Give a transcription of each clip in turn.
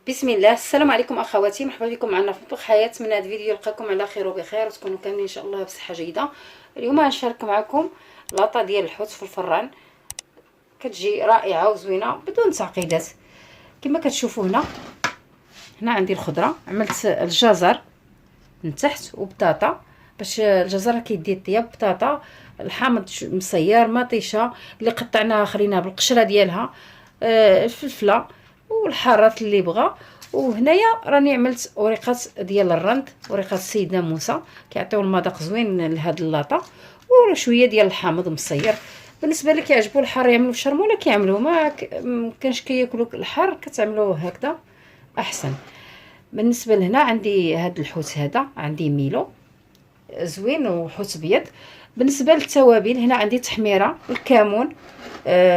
بسم الله. السلام عليكم اخواتي، مرحبا بكم معنا في مطبخ حياه. من هذا الفيديو يلقاكم على خير وبخير وتكونوا كاملين ان شاء الله بصحه جيده. اليوم غنشارك معكم لاطه ديال الحوت في الفران، كتجي رائعه وزوينه بدون تعقيدات. كما كتشوفوا هنا عندي الخضره، عملت الجزر من تحت وبطاطا باش الجزر كيدي الطياب، بطاطا، الحامض مصير، مطيشه اللي قطعناها خليناها بالقشره ديالها، الفلفله والحارات اللي بغى. وهنايا راني عملت وريقات ديال الرند، وريقات سيدنا موسى كيعطيو المذاق زوين لهاد اللاطه، وشويه ديال الحامض مصير. بالنسبه اللي كيعجبو الحار يعملوا في الشرموله كيعملوه، ما كانش كياكلوا الحار كتعملوه هكذا احسن. بالنسبه لهنا عندي هاد الحوت، هذا عندي ميلو زوين وحوت ابيض. بالنسبه للتوابل هنا عندي تحميره، الكمون،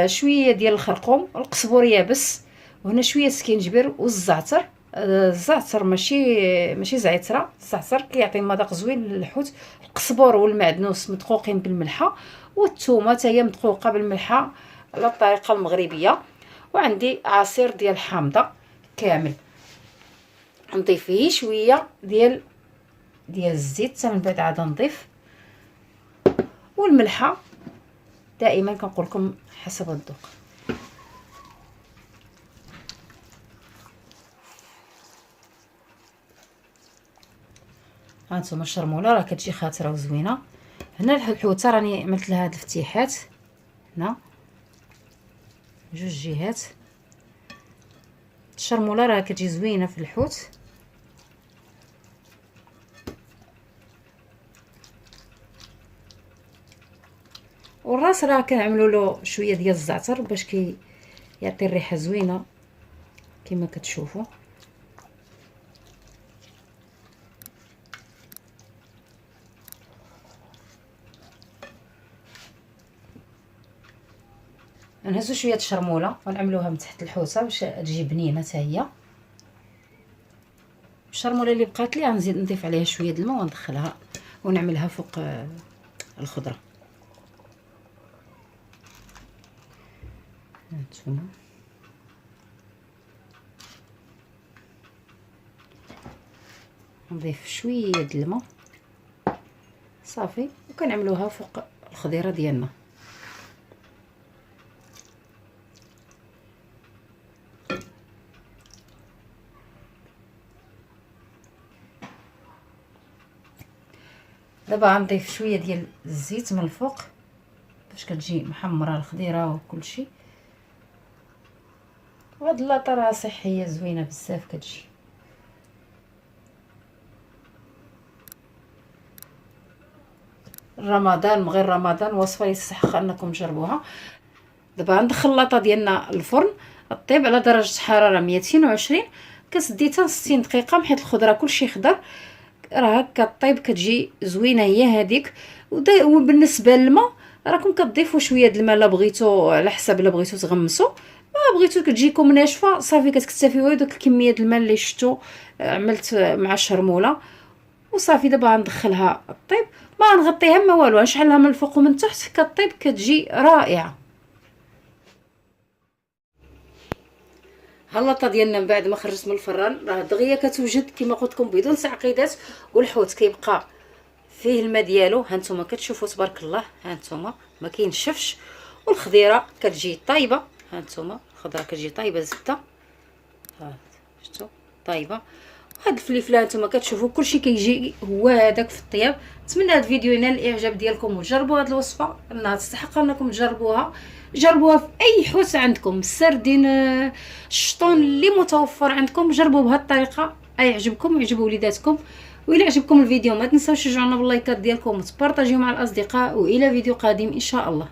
شويه ديال الخرقوم، القزبور يابس، وهنا شويه سكينجبير والزعتر. الزعتر ماشي زعتره، الزعتر كيعطي مذاق زوين للحوت. القزبور والمعدنوس مدقوقين بالملحه، والثومه حتى هي مدقوقه بالملحه على الطريقه المغربيه. وعندي عصير ديال الحامضه كامل، نضيف فيه شويه ديال الزيت حتى من بعد عاد نضيف، والملحه دائما كنقول لكم حسب الذوق. هانتوما الشرموله راه كتجي خاطره وزوينه. هنا الحوته راني عملت لها هاد الفتيحات هنا جوج جهات. الشرموله راه كتجي زوينه في الحوت. والراس راه كنعملوا له شويه ديال الزعتر باش يعطي الريحه زوينه كما كتشوفوا. نهزو شويه الشرموله ونعملوها من تحت الحوته باش تجي بنينه حتى هي. الشرموله اللي بقات لي غنزيد نضيف عليها شويه د الماء وندخلها ونعملها فوق الخضره. هانتوما نضيف شويه د الماء صافي، وكنعملوها فوق الخضيره ديالنا. دابا غنضيف شويه ديال الزيت من الفوق باش كتجي محمره الخضيره وكل شيء. وهاد اللاطه راه صحيه زوينه بزاف كتجي. رمضان من غير رمضان وصفه يستحق انكم تجربوها. دابا غندخل اللاطه ديالنا الفرن طيب على درجه حراره 220، كتديتها 60 دقيقه حيت الخضره كلشي خضر، راه هكا طيب كتجي زوينه هي هذيك. وبالنسبه للماء راكم كتضيفوا شويه د الماء الا بغيتو، على حسب الا بغيتو تغمسوا، ما بغيتو كتجيكم ناشفه صافي كتكتفيو بدوك الكميه د الماء اللي شفتوا عملت مع الشرموله وصافي. دابا غندخلها طيب، ما نغطيها ما والو، نشعلها من الفوق ومن تحت كطيب كتجي رائعه. هاللاطه ديالنا من بعد ما خرجت من الفران راه دغيا كتوجد كما قلت لكم بدون تعقيدات، والحوت كيبقى فيه الماء ديالو. هانتوما كتشوفوا تبارك الله، هانتوما ما كينشفش، والخضيره كتجي طايبه. هانتوما الخضره كتجي طايبه زبده، ها شفتوا طايبه. وهاد الفلفله هانتوما كتشوفوا كلشي كيجي هو هذاك في الطياب. نتمنى هاد الفيديو ينال الاعجاب ديالكم وتجربوا هاد الوصفه، انها تستحق انكم تجربوها. جربوها في اي حوت عندكم، السردين، الشطون اللي متوفر عندكم، جربوا بهذه الطريقه يعجبكم ويعجبوا وليداتكم. والى عجبكم الفيديو ما تنساوش تشجعونا باللايكات ديالكم وتبارطاجيو مع الاصدقاء، والى فيديو قادم ان شاء الله.